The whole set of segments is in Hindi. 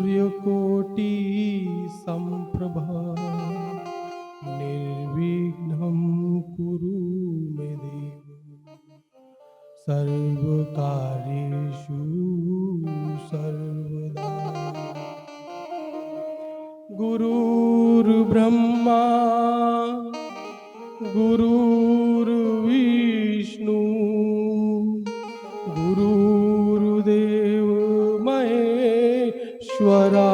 सूर्यकोटि संप्रभा निर्विघ्नं कुरु मे देव सर्वकार्येषु सर्वदा। गुरुर्ब्रह्मा गुरुर्विष्णु गुरुर्देव महेश्वरा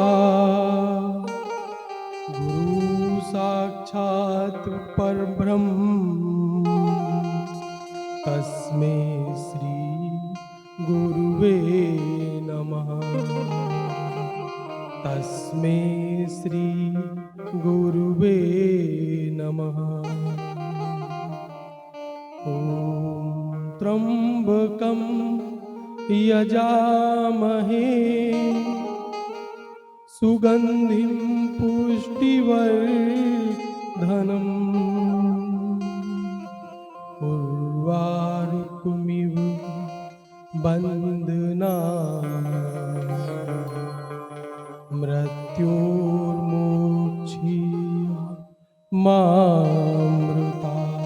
गुरु साक्षात् परब्रह्म तस्मै श्री गुरुवे नमः। तस्मै श्री गुरुवे नमः। ॐ त्र्यंबकं यजामहे सुगंधिं पुष्टिवर्धनम् उर्वारुकमिव बन्धनान् मृत्योर्मुक्षीय मामृतात्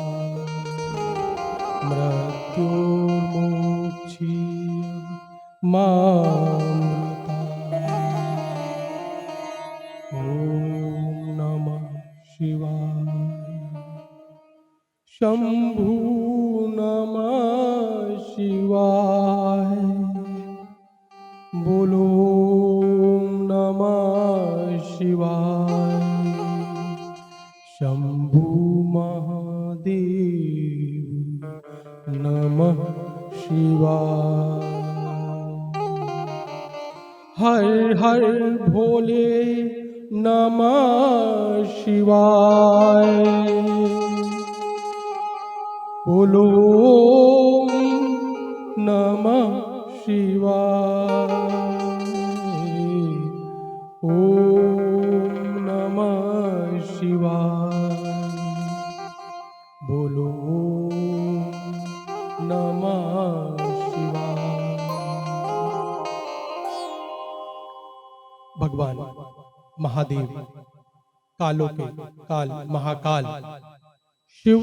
मृत्योर्मुक्षीय मामृतात्। ॐ नमः शिवाय। शंभु नमः शिवाय। बोलो नमः शिवाय। शंभु महादेव नमः शिवाय। हर हर भोले नमः शिवाय। बोलो नमः शिवाय। ओम नमः शिवाय। बोलो नमः शिवाय। भगवान महादेव कालों के काल महाकाल शिव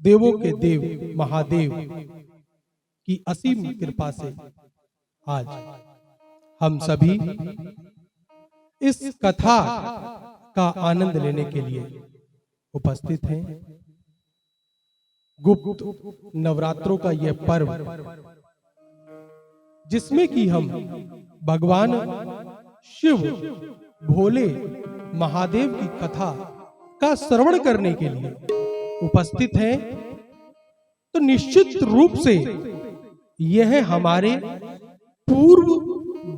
देवों के देव महादेव की असीम कृपा से आज हम सभी इस कथा का आनंद लेने के लिए उपस्थित हैं। गुप्त नवरात्रों का यह पर्व जिसमें कि हम भगवान शिव भोले महादेव की कथा का श्रवण करने के लिए उपस्थित हैं, तो निश्चित रूप से यह हमारे पूर्व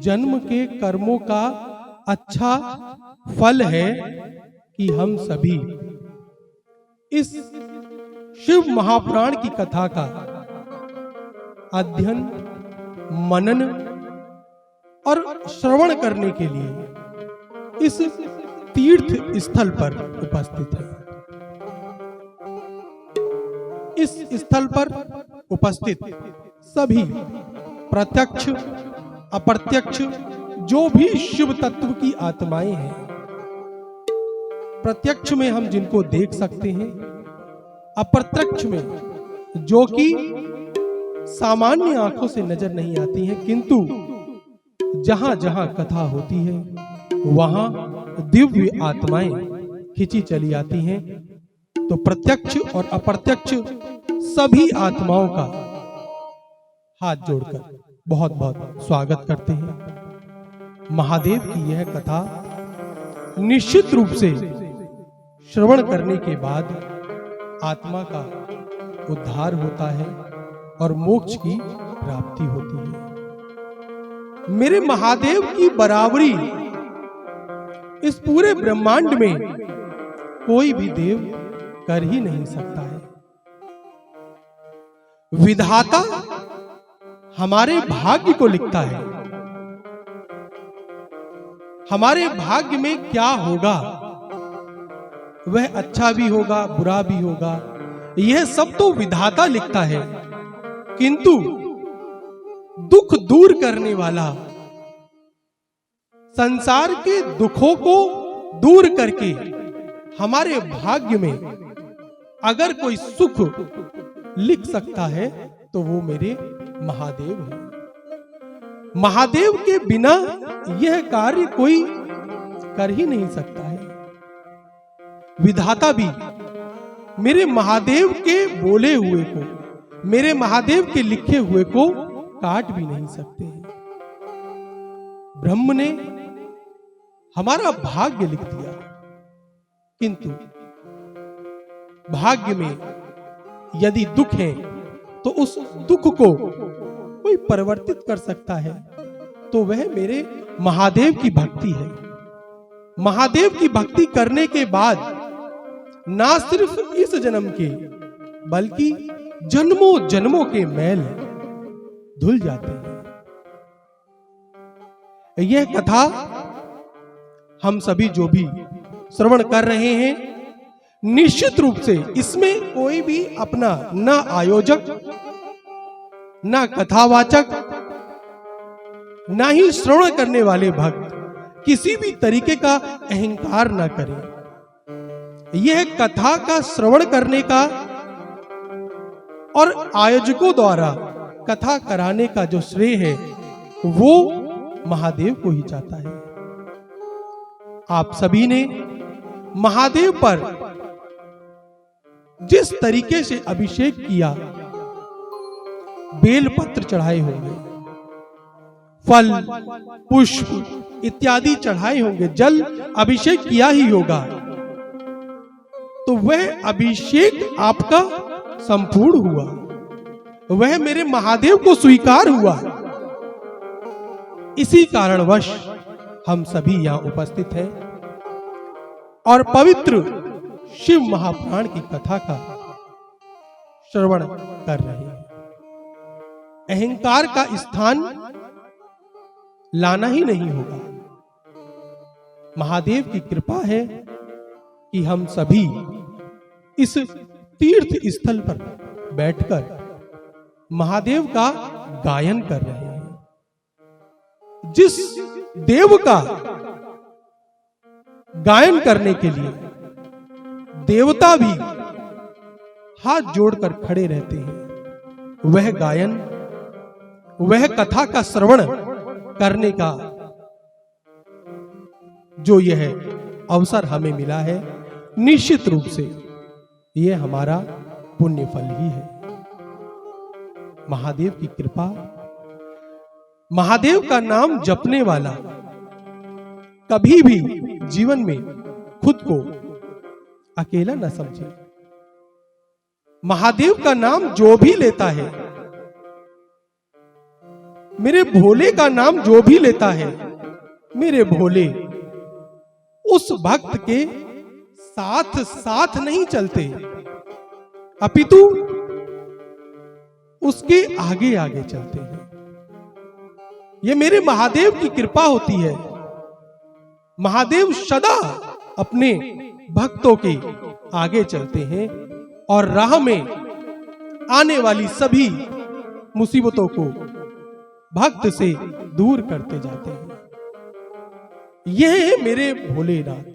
जन्म के कर्मों का अच्छा फल है कि हम सभी इस शिव महापुराण की कथा का अध्ययन मनन और श्रवण करने के लिए इस तीर्थ स्थल पर उपस्थित है। इस स्थल पर उपस्थित सभी प्रत्यक्ष अप्रत्यक्ष जो भी शिव तत्व की आत्माएं हैं, प्रत्यक्ष में हम जिनको देख सकते हैं, अप्रत्यक्ष में जो कि सामान्य आंखों से नजर नहीं आती हैं, किंतु जहां जहां कथा होती है वहां दिव्य आत्माएं खिंची चली आती हैं। तो प्रत्यक्ष और अप्रत्यक्ष सभी आत्माओं का हाथ जोड़कर बहुत बहुत स्वागत करते हैं। महादेव की यह कथा निश्चित रूप से श्रवण करने के बाद आत्मा का उद्धार होता है और मोक्ष की प्राप्ति होती है। मेरे महादेव की बराबरी इस पूरे ब्रह्मांड में कोई भी देव कर ही नहीं सकता है। विधाता हमारे भाग्य को लिखता है। हमारे भाग्य में क्या होगा, वह अच्छा भी होगा बुरा भी होगा, यह सब तो विधाता लिखता है, किंतु दुख दूर करने वाला संसार के दुखों को दूर करके हमारे भाग्य में अगर कोई सुख लिख सकता है तो वो मेरे महादेव हैं। महादेव के बिना यह कार्य कोई कर ही नहीं सकता है। विधाता भी मेरे महादेव के बोले हुए को, मेरे महादेव के लिखे हुए को काट भी नहीं सकते हैं। ब्रह्म ने हमारा भाग्य लिख दिया, किंतु भाग्य में यदि दुख है तो उस दुख को कोई परिवर्तित कर सकता है तो वह मेरे महादेव की भक्ति है। महादेव की भक्ति करने के बाद ना सिर्फ इस जन्म के बल्कि जन्मों जन्मों के मैल धुल जाते हैं। यह कथा हम सभी जो भी श्रवण कर रहे हैं, निश्चित रूप से इसमें कोई भी अपना ना आयोजक, ना कथावाचक, ना ही श्रवण करने वाले भक्त किसी भी तरीके का अहंकार ना करें। यह कथा का श्रवण करने का और आयोजकों द्वारा कथा कराने का जो श्रेय है वो महादेव को ही जाता है। आप सभी ने महादेव पर जिस तरीके से अभिषेक किया, बेलपत्र चढ़ाए होंगे, फल पुष्प इत्यादि चढ़ाए होंगे, जल अभिषेक किया ही होगा, तो वह अभिषेक आपका संपूर्ण हुआ, वह मेरे महादेव को स्वीकार हुआ। इसी कारणवश हम सभी यहां उपस्थित हैं और पवित्र शिव महापुराण की कथा का श्रवण कर रहे हैं। अहंकार का स्थान लाना ही नहीं होगा। महादेव की कृपा है कि हम सभी इस तीर्थ स्थल पर बैठकर महादेव का गायन कर रहे हैं। जिस देव का गायन करने के लिए देवता भी हाथ जोड़कर खड़े रहते हैं, वह गायन, वह कथा का श्रवण करने का जो यह अवसर हमें मिला है, निश्चित रूप से यह हमारा पुण्य फल ही है। महादेव की कृपा, महादेव का नाम जपने वाला कभी भी जीवन में खुद को अकेला न समझे। महादेव का नाम जो भी लेता है, मेरे भोले का नाम जो भी लेता है, मेरे भोले उस भक्त के साथ साथ नहीं चलते, अपितु उसके आगे आगे चलते हैं। ये मेरे महादेव की कृपा होती है। महादेव सदा अपने भक्तों के आगे चलते हैं और राह में आने वाली सभी मुसीबतों को भक्त से दूर करते जाते हैं। यह है मेरे भोलेनाथ।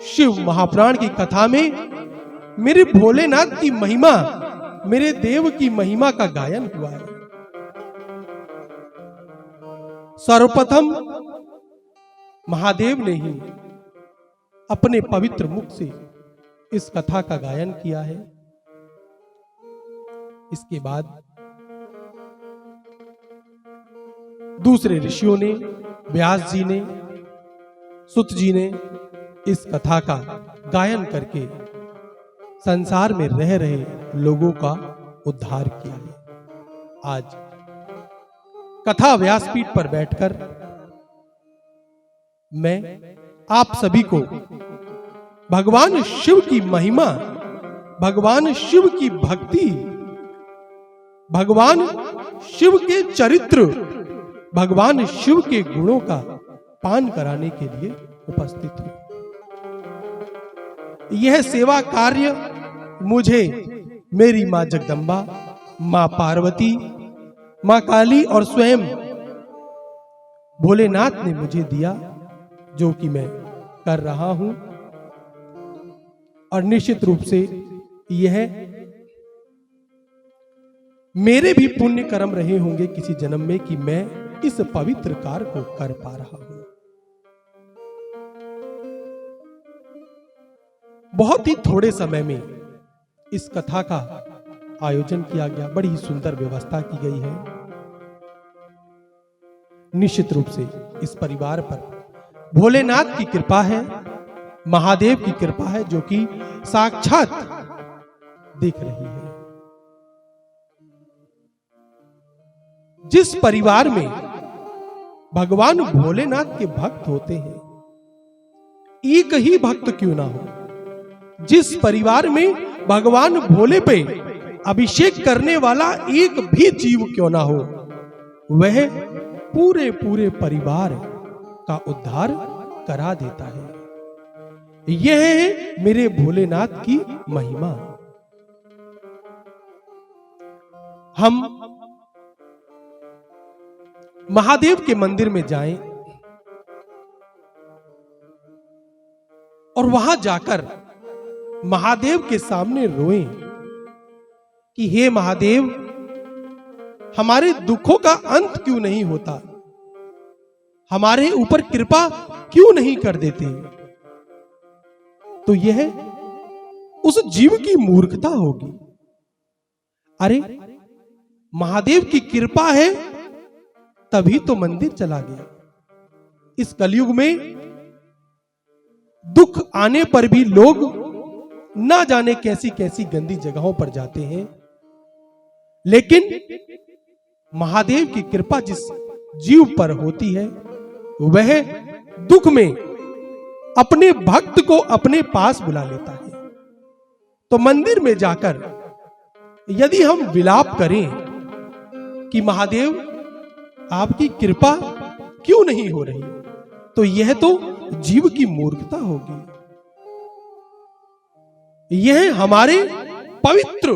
शिव महापुराण की कथा में मेरे भोलेनाथ की महिमा, मेरे देव की महिमा का गायन हुआ है। सर्वप्रथम महादेव ने ही अपने पवित्र मुख से इस कथा का गायन किया है। इसके बाद दूसरे ऋषियों ने, व्यास जी ने, सुत जी ने इस कथा का गायन करके संसार में रह रहे लोगों का उद्धार किया है। आज कथा व्यासपीठ पर बैठकर मैं आप सभी को भगवान शिव की महिमा, भगवान शिव की भक्ति, भगवान शिव के चरित्र, भगवान शिव के गुणों का पान कराने के लिए उपस्थित हूं। यह सेवा कार्य मुझे मेरी मां जगदंबा, मां पार्वती, मां काली और स्वयं भोलेनाथ ने मुझे दिया, जो कि मैं कर रहा हूं। और निश्चित रूप से यह मेरे भी पुण्य कर्म रहे होंगे किसी जन्म में कि मैं इस पवित्र कार्य को कर पा रहा हूं। बहुत ही थोड़े समय में इस कथा का आयोजन किया गया, बड़ी ही सुंदर व्यवस्था की गई है। निश्चित रूप से इस परिवार पर भोलेनाथ की कृपा है, महादेव की कृपा है, जो कि साक्षात दिख रही है। जिस परिवार में भगवान भोलेनाथ के भक्त होते हैं, एक ही भक्त क्यों ना हो, जिस परिवार में भगवान भोले पे अभिषेक करने वाला एक भी जीव क्यों ना हो, वह पूरे पूरे परिवार का उद्धार करा देता है। यह है मेरे भोलेनाथ की महिमा। हम महादेव के मंदिर में जाएं और वहां जाकर महादेव के सामने रोएं कि हे महादेव, हमारे दुखों का अंत क्यों नहीं होता, हमारे ऊपर कृपा क्यों नहीं कर देते। तो यह उस जीव की मूर्खता होगी। अरे महादेव की कृपा है तभी तो मंदिर चला गया। इस कलयुग में दुख आने पर भी लोग ना जाने कैसी कैसी गंदी जगहों पर जाते हैं, लेकिन महादेव की कृपा जिस जीव पर होती है, वह दुख में अपने भक्त को अपने पास बुला लेता है। तो मंदिर में जाकर यदि हम विलाप करें कि महादेव आपकी कृपा क्यों नहीं हो रही, तो यह तो जीव की मूर्खता होगी। यह हमारे पवित्र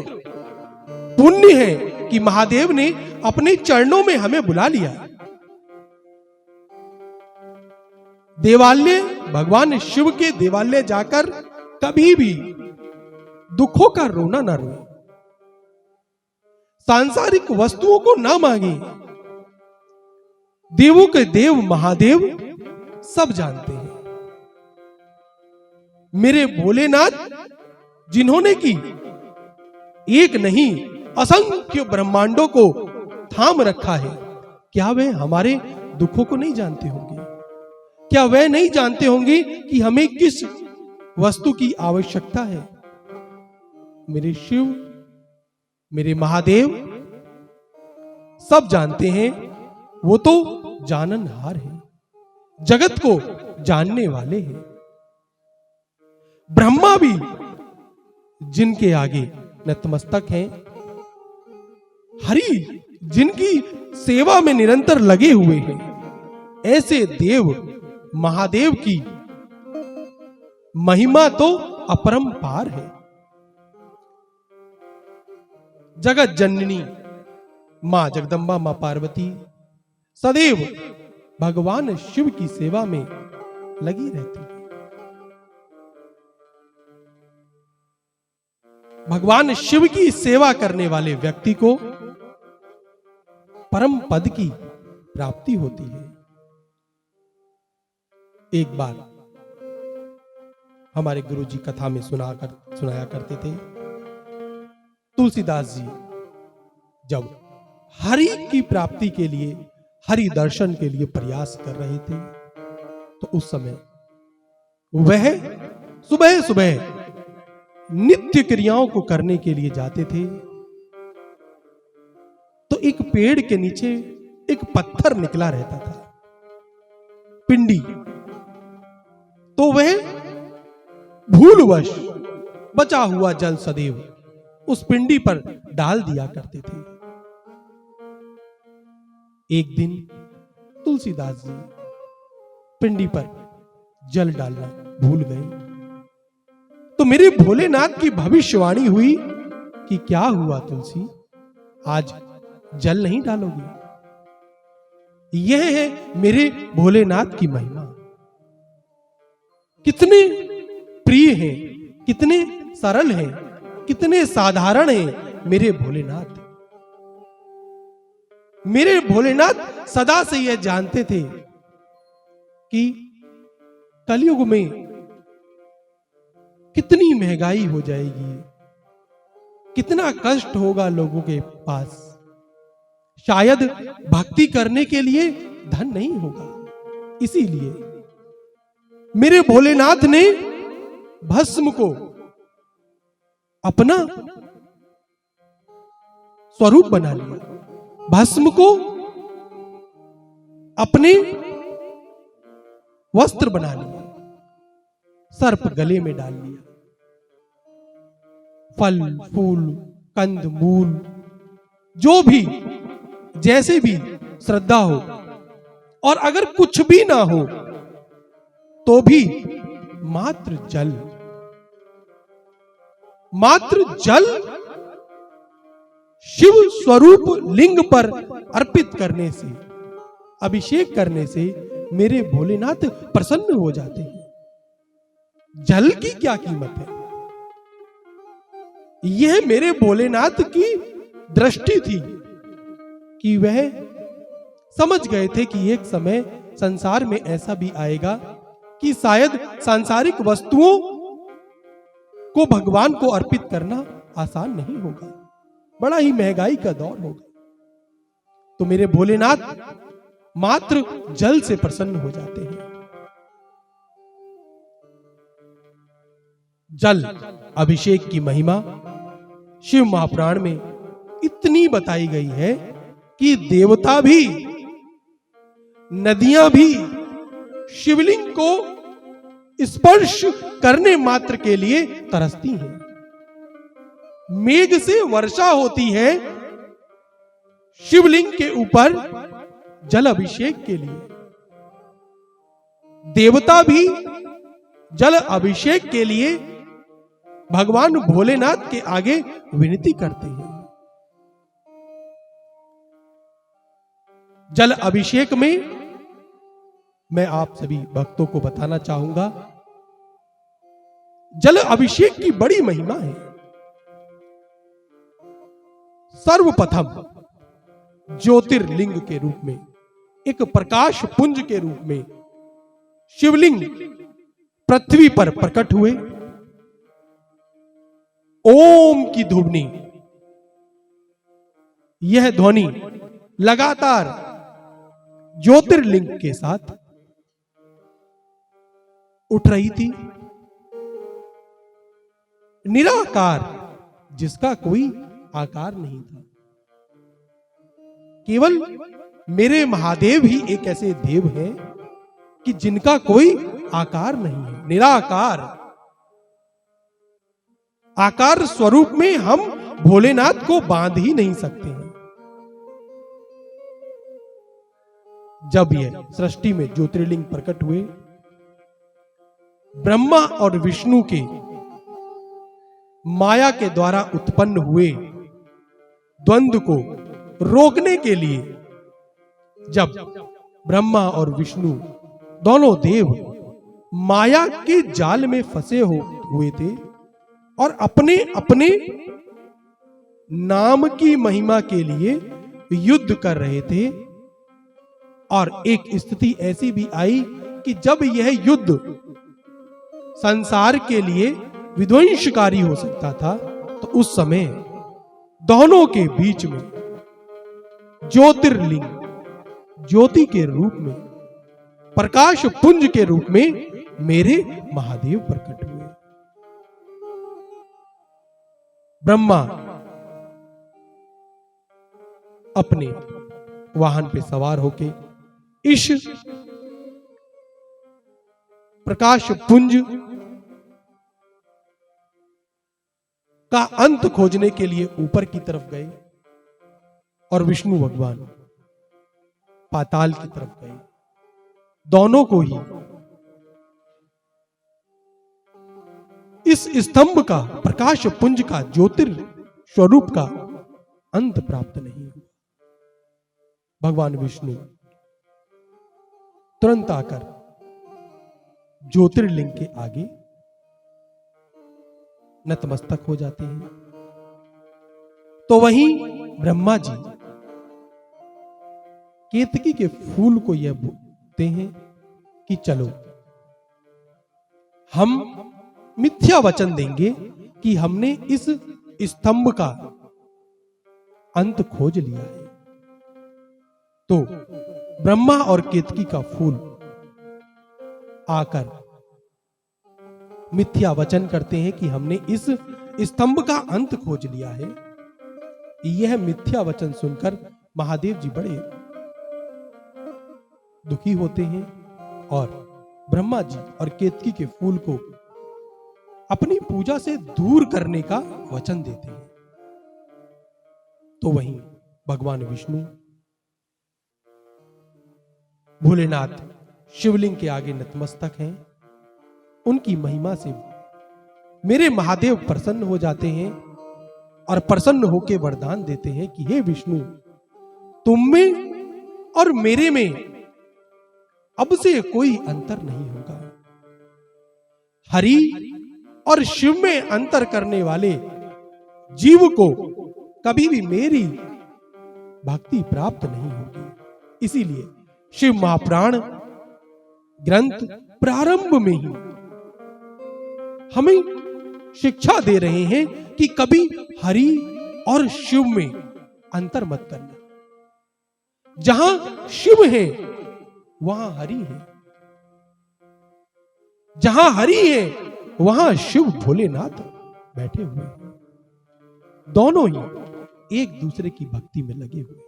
पुण्य है कि महादेव ने अपने चरणों में हमें बुला लिया। देवालय, भगवान शिव के देवालय जाकर कभी भी दुखों का रोना ना रोए, सांसारिक वस्तुओं को ना मांगे। देवों के देव महादेव सब जानते हैं। मेरे भोलेनाथ जिन्होंने की एक नहीं असंख्य ब्रह्मांडों को थाम रखा है, क्या वे हमारे दुखों को नहीं जानते होंगे? क्या वे नहीं जानते होंगे कि हमें किस वस्तु की आवश्यकता है? मेरे शिव, मेरे महादेव सब जानते हैं। वो तो जाननहार है, जगत को जानने वाले हैं। ब्रह्मा भी जिनके आगे नतमस्तक हैं, हरि जिनकी सेवा में निरंतर लगे हुए हैं, ऐसे देव महादेव की महिमा तो अपरंपार है। जगत जननी मां जगदंबा, मां पार्वती सदैव भगवान शिव की सेवा में लगी रहती है। भगवान शिव की सेवा करने वाले व्यक्ति को परम पद की प्राप्ति होती है। एक बार हमारे गुरुजी कथा में सुनाया करते थे, तुलसीदास जी जब हरि की प्राप्ति के लिए, हरि दर्शन के लिए प्रयास कर रहे थे, तो उस समय वह सुबह सुबह नित्य क्रियाओं को करने के लिए जाते थे। तो एक पेड़ के नीचे एक पत्थर निकला रहता था, पिंडी। तो वह भूलवश बचा हुआ जल सदैव उस पिंडी पर डाल दिया करते थे। एक दिन तुलसीदास जी पिंडी पर जल डालना भूल गए। तो मेरे भोलेनाथ की भविष्यवाणी हुई कि क्या हुआ तुलसी, आज जल नहीं डालोगी? यह है मेरे भोलेनाथ की महिमा। कितने प्रिय हैं, कितने सरल हैं, कितने साधारण हैं मेरे भोलेनाथ। मेरे भोलेनाथ सदा से यह जानते थे कि कलयुग में कितनी महंगाई हो जाएगी, कितना कष्ट होगा लोगों के पास। शायद भक्ति करने के लिए धन नहीं होगा। इसीलिए मेरे भोलेनाथ ने भस्म को अपना स्वरूप बना लिया, भस्म को अपने वस्त्र बना लिया, सर्प गले में डाल लिया। फल फूल कंद मूल जो भी जैसे भी श्रद्धा हो, और अगर कुछ भी ना हो तो भी मात्र जल शिव स्वरूप लिंग पर अर्पित करने से, अभिषेक करने से मेरे भोलेनाथ प्रसन्न हो जाते हैं। जल की क्या कीमत है? यह मेरे भोलेनाथ की दृष्टि थी कि वह समझ गए थे कि एक समय संसार में ऐसा भी आएगा कि शायद सांसारिक वस्तुओं को भगवान को अर्पित करना आसान नहीं होगा, बड़ा ही महंगाई का दौर होगा। तो मेरे भोलेनाथ मात्र जल से प्रसन्न हो जाते हैं। जल अभिषेक की महिमा शिव महापुराण में इतनी बताई गई है कि देवता भी, नदियां भी शिवलिंग को स्पर्श करने मात्र के लिए तरसती हैं। मेघ से वर्षा होती है शिवलिंग के ऊपर जल अभिषेक के लिए। देवता भी जल अभिषेक के लिए भगवान भोलेनाथ के आगे विनती करते हैं। जल अभिषेक में मैं आप सभी भक्तों को बताना चाहूंगा, जल अभिषेक की बड़ी महिमा है। सर्वप्रथम ज्योतिर्लिंग के रूप में, एक प्रकाश पुंज के रूप में शिवलिंग पृथ्वी पर प्रकट हुए। ओम की ध्वनि, यह ध्वनि लगातार ज्योतिर्लिंग के साथ उठ रही थी। निराकार, जिसका कोई आकार नहीं था। केवल मेरे महादेव ही एक ऐसे देव हैं कि जिनका कोई आकार नहीं है, निराकार। आकार स्वरूप में हम भोलेनाथ को बांध ही नहीं सकते हैं। जब यह सृष्टि में ज्योतिर्लिंग प्रकट हुए, ब्रह्मा और विष्णु के माया के द्वारा उत्पन्न हुए द्वंद्व को रोकने के लिए, जब ब्रह्मा और विष्णु दोनों देव माया के जाल में फंसे हुए थे और अपने अपने नाम की महिमा के लिए युद्ध कर रहे थे, और एक स्थिति ऐसी भी आई कि जब यह युद्ध संसार के लिए विध्वंसकारी हो सकता था, तो उस समय दोनों के बीच में ज्योतिर्लिंग, ज्योति के रूप में, प्रकाश पुंज के रूप में मेरे महादेव प्रकट हुए। ब्रह्मा अपने वाहन पे सवार होके इस प्रकाश पुंज का अंत खोजने के लिए ऊपर की तरफ गए, और विष्णु भगवान पाताल की तरफ गए। दोनों को ही इस स्तंभ का, प्रकाश पुंज का, ज्योतिर स्वरूप का अंत प्राप्त नहीं हुआ। भगवान विष्णु तुरंत आकर ज्योतिर्लिंग के आगे नतमस्तक हो जाते हैं। तो वहीं ब्रह्मा जी केतकी के फूल को यह बोलते हैं कि चलो हम मिथ्या वचन देंगे कि हमने इस स्तंभ का अंत खोज लिया है। तो ब्रह्मा और केतकी का फूल आकर मिथ्या वचन करते हैं कि हमने इस स्तंभ का अंत खोज लिया है। यह मिथ्या वचन सुनकर महादेव जी बड़े दुखी होते हैं और ब्रह्मा जी और केतकी के फूल को अपनी पूजा से दूर करने का वचन देते हैं। तो वहीं भगवान विष्णु भोलेनाथ शिवलिंग के आगे नतमस्तक हैं। उनकी महिमा से मेरे महादेव प्रसन्न हो जाते हैं और प्रसन्न होकर वरदान देते हैं कि हे विष्णु, तुम में और मेरे में अब से कोई अंतर नहीं होगा। हरि और शिव में अंतर करने वाले जीव को कभी भी मेरी भक्ति प्राप्त नहीं होगी। इसीलिए शिव महापुराण ग्रंथ प्रारंभ में ही हमें शिक्षा दे रहे हैं कि कभी हरि और शिव में अंतर मत करना। जहां शिव है वहां हरि है, जहां हरि है वहां शिव भोलेनाथ बैठे हुए हैं। दोनों ही एक दूसरे की भक्ति में लगे हुए हैं।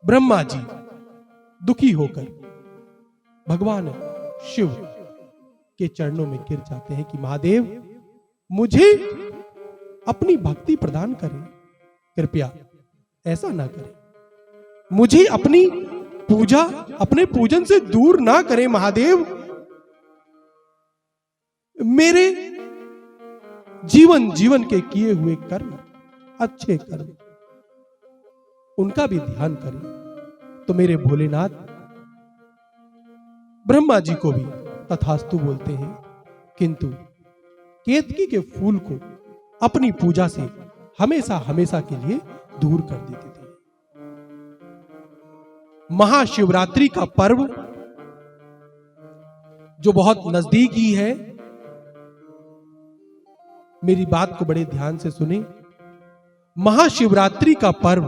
ब्रह्मा जी दुखी होकर भगवान शिव के चरणों में गिर जाते हैं कि महादेव, मुझे अपनी भक्ति प्रदान करें, कृपया ऐसा ना करें, मुझे अपनी पूजा अपने पूजन से दूर ना करें। महादेव, मेरे जीवन के किए हुए कर्म, अच्छे कर्म, उनका भी ध्यान करें। तो मेरे भोलेनाथ ब्रह्मा जी को भी तथास्तु बोलते हैं, किंतु केतकी के फूल को अपनी पूजा से हमेशा हमेशा के लिए दूर कर देते थे। महाशिवरात्रि का पर्व जो बहुत नजदीक ही है, मेरी बात को बड़े ध्यान से सुने। महाशिवरात्रि का पर्व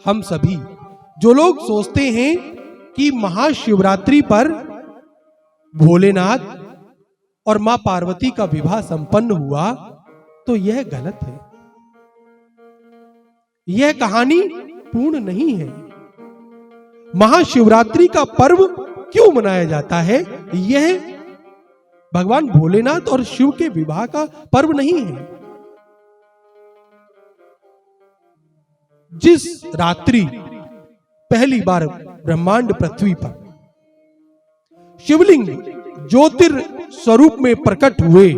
हम सभी, जो लोग सोचते हैं कि महाशिवरात्रि पर भोलेनाथ और मां पार्वती का विवाह संपन्न हुआ, तो यह गलत है। यह कहानी पूर्ण नहीं है। महाशिवरात्रि का पर्व क्यों मनाया जाता है? यह भगवान भोलेनाथ और शिव के विवाह का पर्व नहीं है। जिस रात्रि पहली बार ब्रह्मांड पृथ्वी पर शिवलिंग ज्योतिर स्वरूप में प्रकट हुए,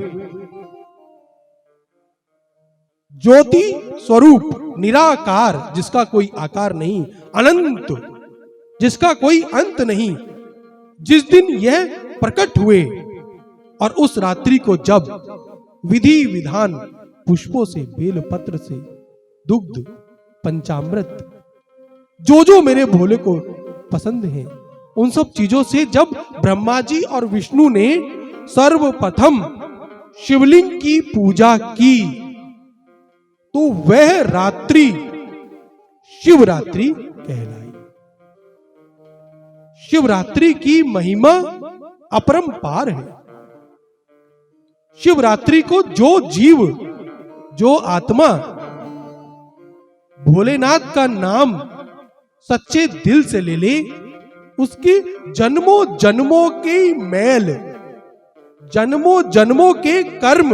ज्योति स्वरूप निराकार, जिसका कोई आकार नहीं, अनंत, जिसका कोई अंत नहीं, जिस दिन यह प्रकट हुए और उस रात्रि को जब विधि विधान पुष्पों से, बेलपत्र से, दुग्ध, पंचामृत, जो मेरे भोले को पसंद है, उन सब चीजों से जब ब्रह्मा जी और विष्णु ने सर्वप्रथम शिवलिंग की पूजा की, तो वह रात्रि शिवरात्रि कहलाई। शिवरात्रि की महिमा अपरंपार है। शिवरात्रि को जो जीव, जो आत्मा भोलेनाथ का नाम सच्चे दिल से ले ले, उसके जन्मों जन्मों के मैल, जन्मों जन्मों के कर्म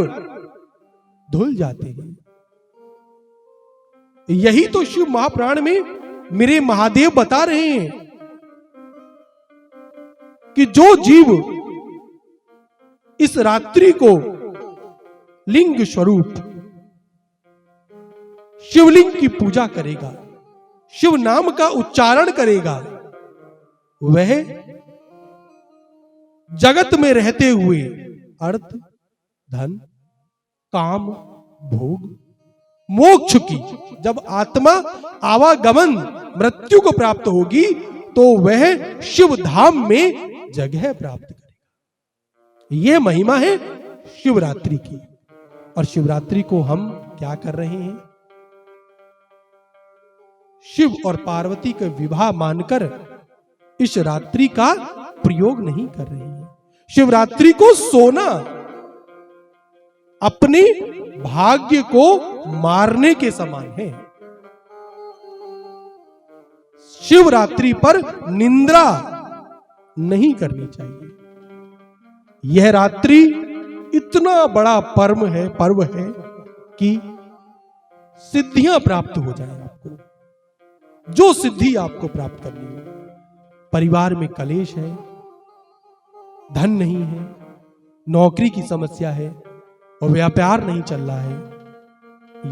धुल जाते हैं। यही तो शिव महापुराण में मेरे महादेव बता रहे हैं कि जो जीव इस रात्रि को लिंग स्वरूप शिवलिंग की पूजा करेगा, शिव नाम का उच्चारण करेगा वह जगत में रहते हुए अर्थ, धन, काम, भोग, मोक्ष की जब आत्मा आवागमन मृत्यु को प्राप्त होगी तो वह शिव धाम में जगह प्राप्त करेगा। यह महिमा है शिवरात्रि की। और शिवरात्रि को हम क्या कर रहे हैं? शिव और पार्वती के विवाह मानकर इस रात्रि का प्रयोग नहीं कर रहे हैं। शिवरात्रि को सोना अपने भाग्य को मारने के समान है। शिवरात्रि पर निंद्रा नहीं करनी चाहिए। यह रात्रि इतना बड़ा पर्व है कि सिद्धियां प्राप्त हो जाए आपको, जो सिद्धि आपको प्राप्त करनी है। परिवार में कलेश है, धन नहीं है, नौकरी की समस्या है और व्यापार नहीं चल रहा है,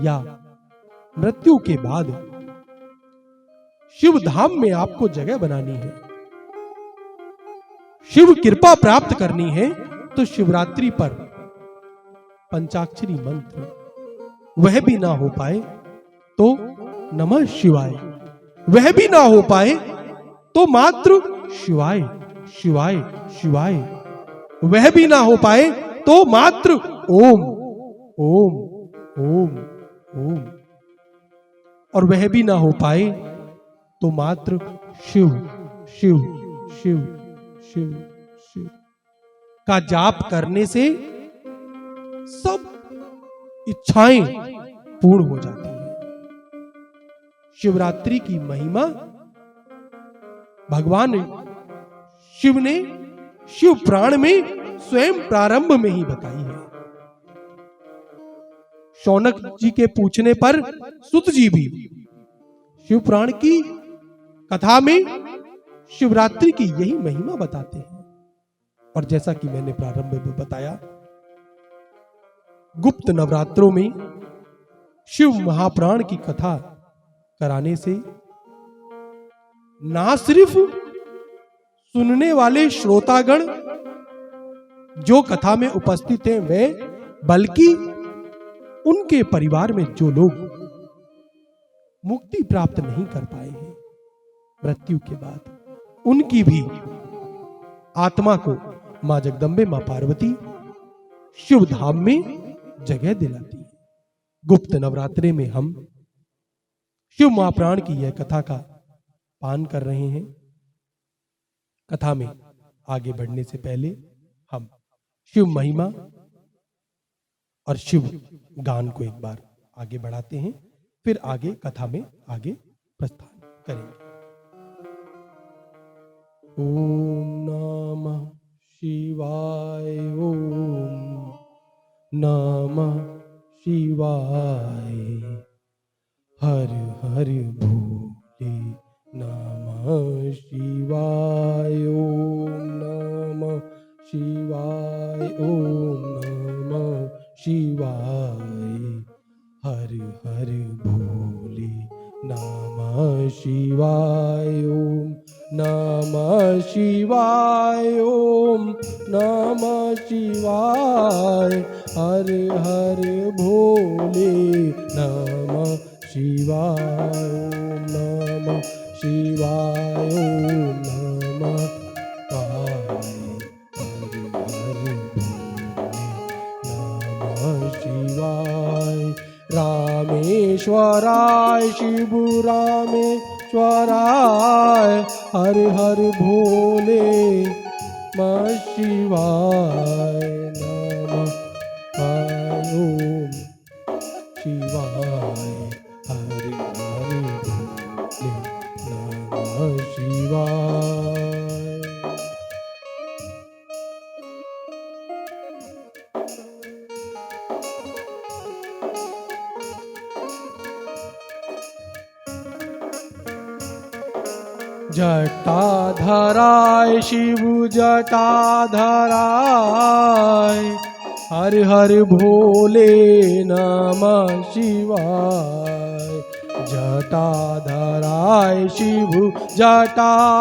या मृत्यु के बाद शिव धाम में आपको जगह बनानी है, शिव कृपा प्राप्त करनी है, तो शिवरात्रि पर पंचाक्षरी मंत्र वह भी ना हो पाए तो नमः शिवाय, वह भी ना हो पाए तो मात्र शिवाय शिवाय शिवाय, वह भी ना हो पाए तो मात्र ओम ओम ओम ओम, और वह भी ना हो पाए तो मात्र शिव शिव शिव शिव शिव का जाप करने से सब इच्छाएं पूर्ण हो जाती हैं। शिवरात्रि की महिमा भगवान शिव ने शिव पुराण में स्वयं प्रारंभ में ही बताई है। शौनक जी के पूछने पर सुत जी भी शिव पुराण की कथा में शिवरात्रि की यही महिमा बताते हैं। और जैसा कि मैंने प्रारंभ में बताया, गुप्त नवरात्रों में शिव महापुराण की कथा कराने से ना सिर्फ सुनने वाले श्रोतागण जो कथा में उपस्थित हैं वे, बल्कि उनके परिवार में जो लोग मुक्ति प्राप्त नहीं कर पाए हैं मृत्यु के बाद, उनकी भी आत्मा को मां जगदंबे मां पार्वती शिव धाम में जगह दिलाती है। गुप्त नवरात्रे में हम शिव महापुराण की यह कथा का पान कर रहे हैं। कथा में आगे बढ़ने से पहले हम शिव महिमा और शिव गान को एक बार आगे बढ़ाते हैं, फिर आगे कथा में आगे प्रस्थान करेंगे। ओम नमः शिवाय, ओम नमः शिवाय, हर हर भोले नमः शिवाय, ओम नमः शिवाय, ओम नमः शिवाय, हर हर भोले नमः शिवाय, ओम नमः शिवाय, ओम नमः शिवाय, हर हर भोले नमः शिवाय, ओम नमः शिवाय, ओम नमः शिवाय, रामेश्वराय शिव रामेश्वराय, हर हर भोले नमः शिवाय, नमः ओम शिवाय, हर हर भोले नमः शिवाय। जटाधराय शिव जटाधराय, हर हर भोले नमः शिवाय, जटाधराय शिव जटाधराय,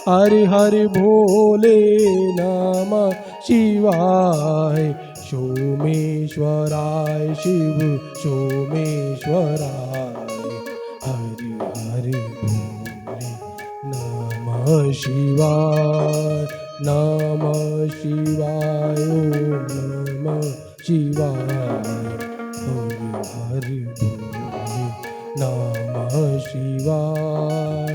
हरि हरि भोले नमः शिवाय। सोमेश्वराय शिव सोमेश्वराय, हरि हरि भोले नमः शिवाय। नमः शिवाय ओम नमः शिवाय, हरि हरि भोले नमः शिवाय।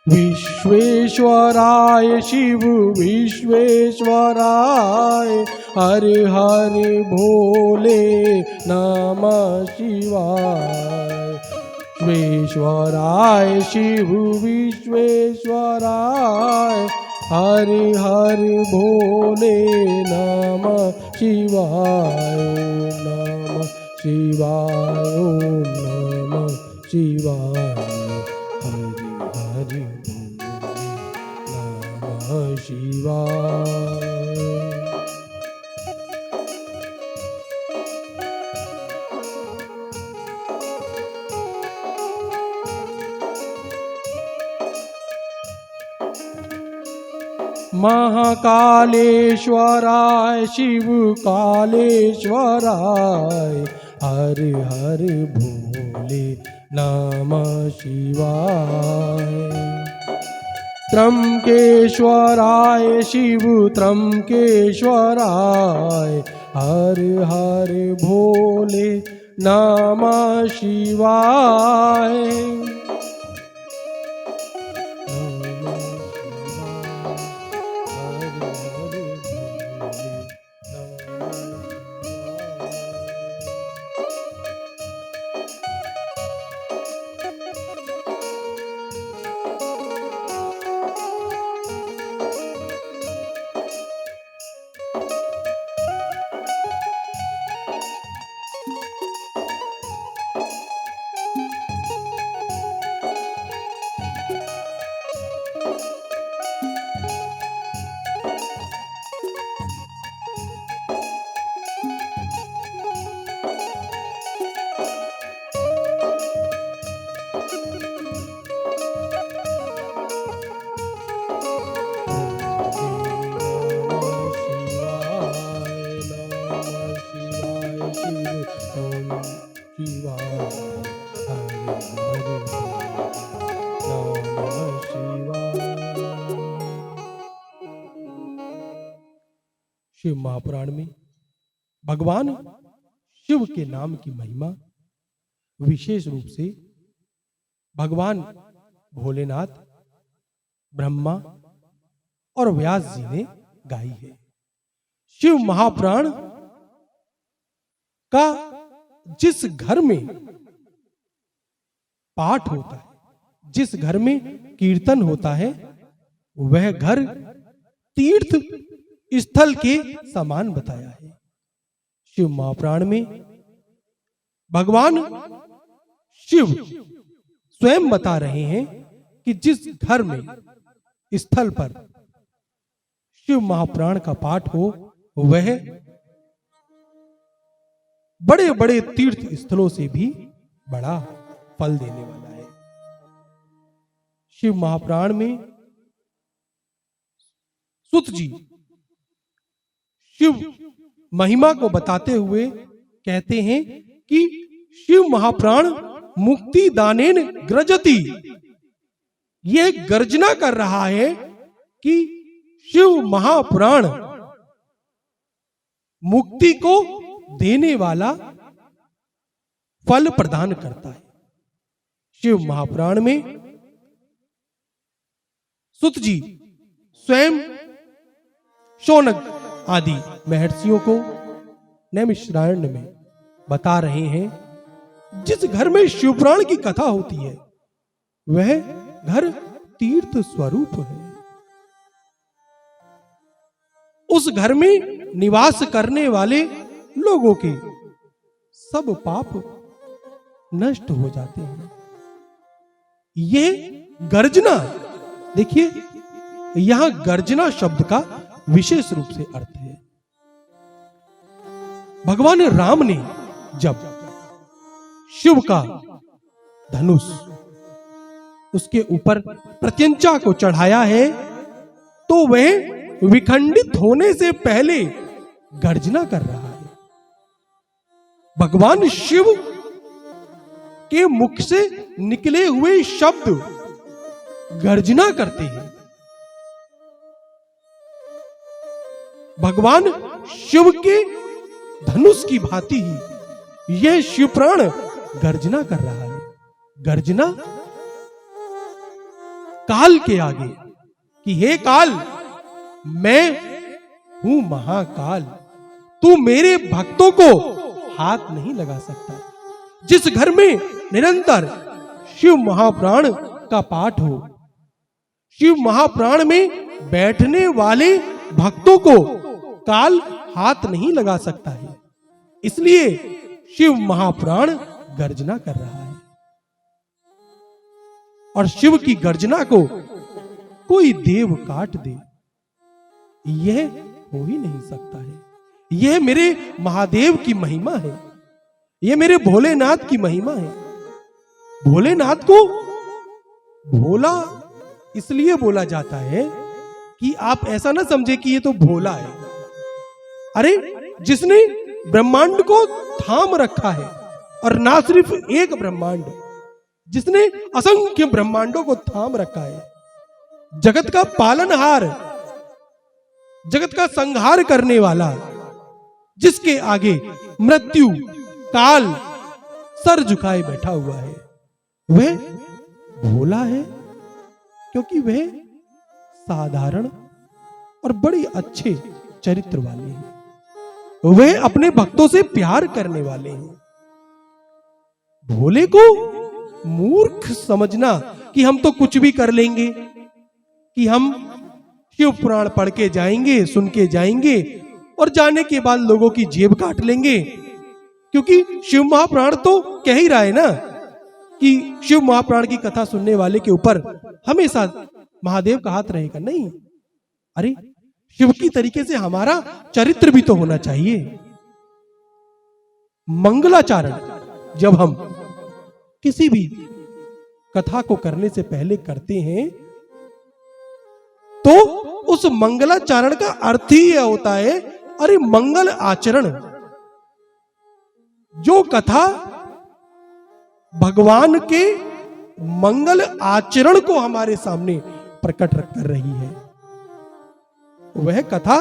विश्वेश्वराय शिव विश्वेश्वराय, हरि हरि भोले नमः शिवाय। विश्वेश्वराय शिव विश्वेश्वराय, हरि हरि भोले नमः शिवाय। ओम नमः शिवाय ओम नमः शिवाय, हरि हरि भोले नमः शिवाय। महाकालेश्वराय शिव कालेश्वराय, हरि हरि भोले नमः शिवाय। त्र्यंबकेश्वराय शिव त्र्यंबकेश्वराय, हरि हरि भोले नमः शिवाय। शिव महापुराण में भगवान शिव के नाम की महिमा विशेष रूप से भगवान भोलेनाथ, ब्रह्मा और व्यास जी ने गाई है। शिव महापुराण का जिस घर में पाठ होता है, जिस घर में कीर्तन होता है, वह घर तीर्थ स्थल के समान बताया है। शिव महापुराण में भगवान शिव स्वयं बता रहे हैं कि जिस घर में स्थल पर शिव महापुराण का पाठ हो, वह बड़े बड़े तीर्थ स्थलों से भी बड़ा फल देने वाला है। शिव महापुराण में सुत जी शिव महिमा को बताते हुए कहते हैं कि शिव महाप्राण मुक्ति दानेन ग्रजति, ये गर्जना कर रहा है कि शिव महापुराण मुक्ति को देने वाला फल प्रदान करता है। शिव महापुराण में सुत जी स्वयं शौनक आदि महर्षियों को नैमिषारण्य में बता रहे हैं, जिस घर में शिवपुराण की कथा होती है वह घर तीर्थ स्वरूप है। उस घर में निवास करने वाले लोगों के सब पाप नष्ट हो जाते हैं। ये गर्जना देखिए, यहां गर्जना शब्द का विशेष रूप से अर्थ है। भगवान राम ने जब शिव का धनुष उसके ऊपर प्रत्यंचा को चढ़ाया है, तो वह विखंडित होने से पहले गर्जना कर रहा है। भगवान शिव के मुख से निकले हुए शब्द गर्जना करते हैं। भगवान शिव के धनुष की भांति ही यह शिव प्राण गर्जना कर रहा है। गर्जना काल के आगे कि हे काल, मैं हूं महाकाल, तू मेरे भक्तों को हाथ नहीं लगा सकता। जिस घर में निरंतर शिव महाप्राण का पाठ हो, शिव महाप्राण में बैठने वाले भक्तों को काल हाथ नहीं लगा सकता है। इसलिए शिव महाप्राण गर्जना कर रहा है। और शिव की गर्जना को कोई देव काट दे, यह हो ही नहीं सकता है। यह मेरे महादेव की महिमा है, यह मेरे भोलेनाथ की महिमा है। भोलेनाथ को भोला इसलिए बोला जाता है कि आप ऐसा ना समझे कि ये तो भोला है। अरे, जिसने ब्रह्मांड को थाम रखा है, और ना सिर्फ एक ब्रह्मांड, जिसने असंख्य ब्रह्मांडों को थाम रखा है, जगत का पालनहार, जगत का संहार करने वाला, जिसके आगे मृत्यु काल सर झुकाए बैठा हुआ है, वह भोला है। क्योंकि वह साधारण और बड़े अच्छे चरित्र वाले हैं। वह अपने भक्तों से प्यार करने वाले हैं। भोले को मूर्ख समझना कि हम तो कुछ भी कर लेंगे, कि हम शिव पुराण पढ़ के जाएंगे, सुन के जाएंगे, और जाने के बाद लोगों की जेब काट लेंगे। क्योंकि शिव महापुराण तो कह ही रहा है ना कि शिव महापुराण की कथा सुनने वाले के ऊपर हमेशा महादेव का हाथ रहेगा। नहीं, अरे, शिव की तरीके से हमारा चरित्र भी तो होना चाहिए। मंगलाचारण जब हम किसी भी कथा को करने से पहले करते हैं, तो उस मंगलाचरण का अर्थ ही यह होता है, अरे मंगल आचरण। जो कथा भगवान के मंगल आचरण को हमारे सामने प्रकट कर रही है, वह कथा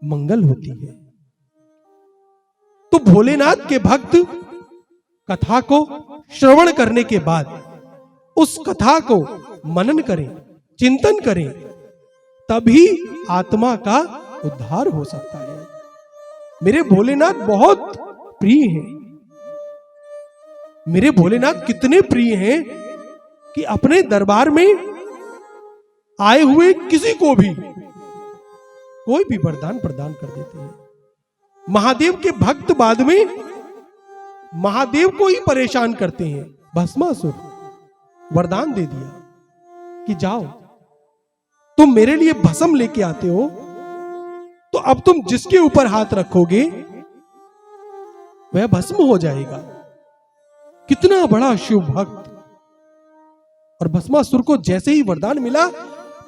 मंगल होती है। तो भोलेनाथ के भक्त कथा को श्रवण करने के बाद उस कथा को मनन करें, चिंतन करें, तभी आत्मा का उद्धार हो सकता है। मेरे भोलेनाथ बहुत प्रिय हैं। मेरे भोलेनाथ कितने प्रिय हैं कि अपने दरबार में आए हुए किसी को भी कोई भी वरदान प्रदान कर देते हैं। महादेव के भक्त बाद में महादेव को ही परेशान करते हैं। भस्मासुर वरदान दे दिया कि जाओ, तुम मेरे लिए भस्म लेके आते हो, तो अब तुम जिसके ऊपर हाथ रखोगे वह भस्म हो जाएगा। कितना बड़ा शिव भक्त। और भस्मासुर को जैसे ही वरदान मिला,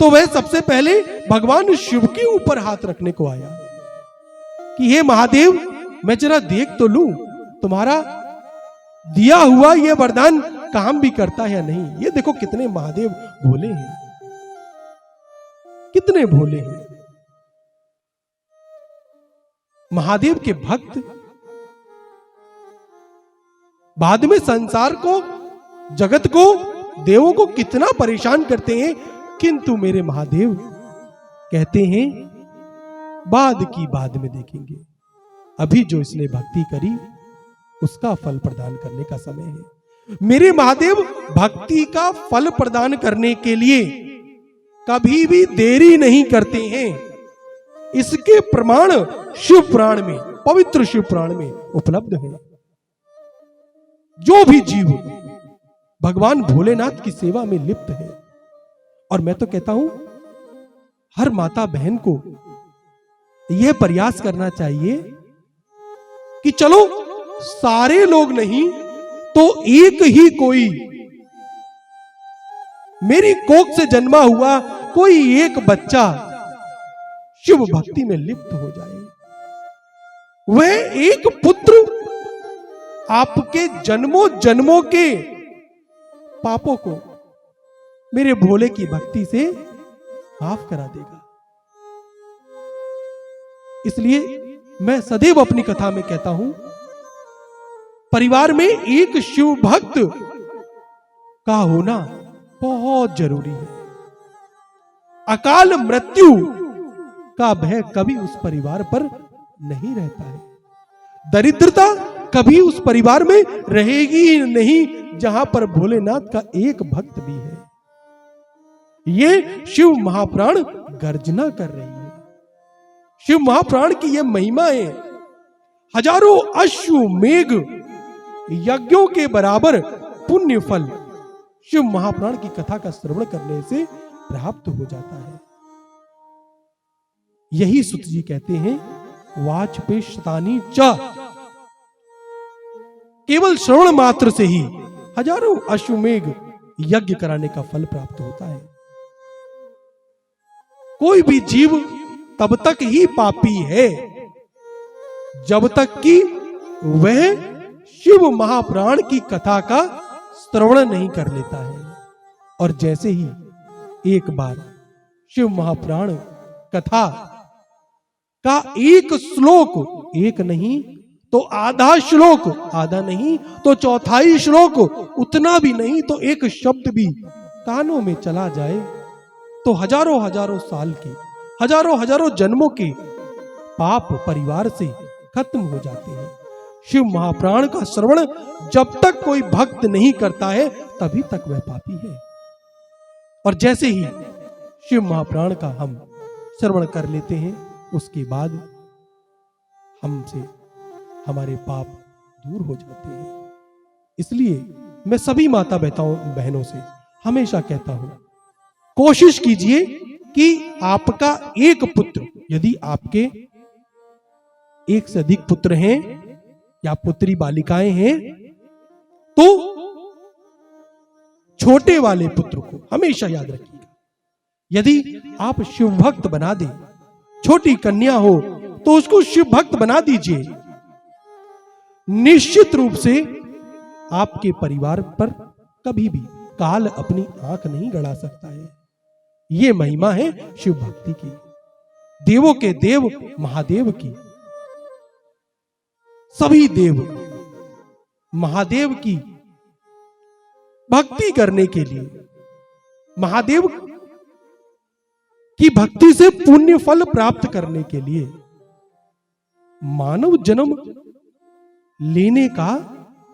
तो वह सबसे पहले भगवान शिव के ऊपर हाथ रखने को आया कि हे महादेव, मैं जरा देख तो लूं तुम्हारा दिया हुआ यह वरदान काम भी करता है या नहीं। ये देखो कितने महादेव भोले हैं, कितने भोले हैं। महादेव के भक्त बाद में संसार को, जगत को, देवों को कितना परेशान करते हैं, किंतु मेरे महादेव कहते हैं बाद की बाद में देखेंगे। अभी जो इसने भक्ति करी उसका फल प्रदान करने का समय है। मेरे महादेव भक्ति का फल प्रदान करने के लिए कभी भी देरी नहीं करते हैं। इसके प्रमाण शिव पुराण में, पवित्र शिव पुराण में उपलब्ध है। जो भी जीव भगवान भोलेनाथ की सेवा में लिप्त है, और मैं तो कहता हूं हर माता बहन को यह प्रयास करना चाहिए कि चलो सारे लोग नहीं तो एक ही कोई मेरी कोख से जन्मा हुआ कोई एक बच्चा शिव भक्ति में लिप्त हो जाए। वह एक पुत्र आपके जन्मों जन्मों के पापों को मेरे भोले की भक्ति से माफ करा देगा। इसलिए मैं सदैव अपनी कथा में कहता हूं परिवार में एक शिव भक्त का होना बहुत जरूरी है। अकाल मृत्यु का भय कभी उस परिवार पर नहीं रहता है। दरिद्रता कभी उस परिवार में रहेगी ही नहीं जहां पर भोलेनाथ का एक भक्त भी है। ये शिव महापुराण गर्जना कर रही है। शिव महापुराण की यह महिमा है। हजारों अश्वमेघ यज्ञों के बराबर पुण्य फल शिव महापुराण की कथा का श्रवण करने से प्राप्त हो जाता है। यही सुत जी कहते हैं वाचपेशतानी च, केवल श्रवण मात्र से ही हजारों अश्वमेघ यज्ञ कराने का फल प्राप्त होता है। कोई भी जीव तब तक ही पापी है जब तक कि वह शिव महापुराण की कथा का श्रवण नहीं कर लेता है। और जैसे ही एक बार शिव महापुराण कथा का एक श्लोक, एक नहीं तो आधा श्लोक, आधा नहीं तो चौथाई श्लोक, उतना भी नहीं तो एक शब्द भी कानों में चला जाए तो हजारों हजारों साल के, हजारों हजारों जन्मों के पाप परिवार से खत्म हो जाते हैं। शिव महापुराण का श्रवण जब तक कोई भक्त नहीं करता है तभी तक वह पापी है। और जैसे ही शिव महापुराण का हम श्रवण कर लेते हैं उसके बाद हमसे हमारे पाप दूर हो जाते हैं। इसलिए मैं सभी माता बहनों से हमेशा कहता हूं कोशिश कीजिए कि आपका एक पुत्र, यदि आपके एक से अधिक पुत्र हैं या पुत्री बालिकाएं हैं तो छोटे वाले पुत्र को हमेशा याद रखिएगा। यदि आप शिव भक्त बना दें, छोटी कन्या हो तो उसको शिव भक्त बना दीजिए। निश्चित रूप से आपके परिवार पर कभी भी काल अपनी आंख नहीं गड़ा सकता है। यह महिमा है शिव भक्ति की, देवों के देव महादेव की। सभी देव महादेव की भक्ति करने के लिए, महादेव की भक्ति से पुण्य फल प्राप्त करने के लिए मानव जन्म लेने का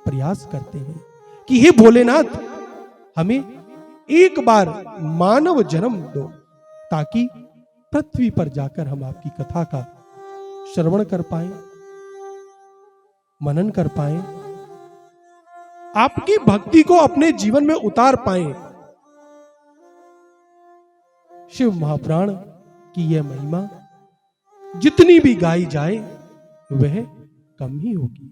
प्रयास करते हैं कि हे भोलेनाथ हमें एक बार मानव जन्म दो ताकि पृथ्वी पर जाकर हम आपकी कथा का श्रवण कर पाएं, मनन कर पाएं, आपकी भक्ति को अपने जीवन में उतार पाएं। शिव महापुराण की यह महिमा जितनी भी गाई जाए वह कम ही होगी।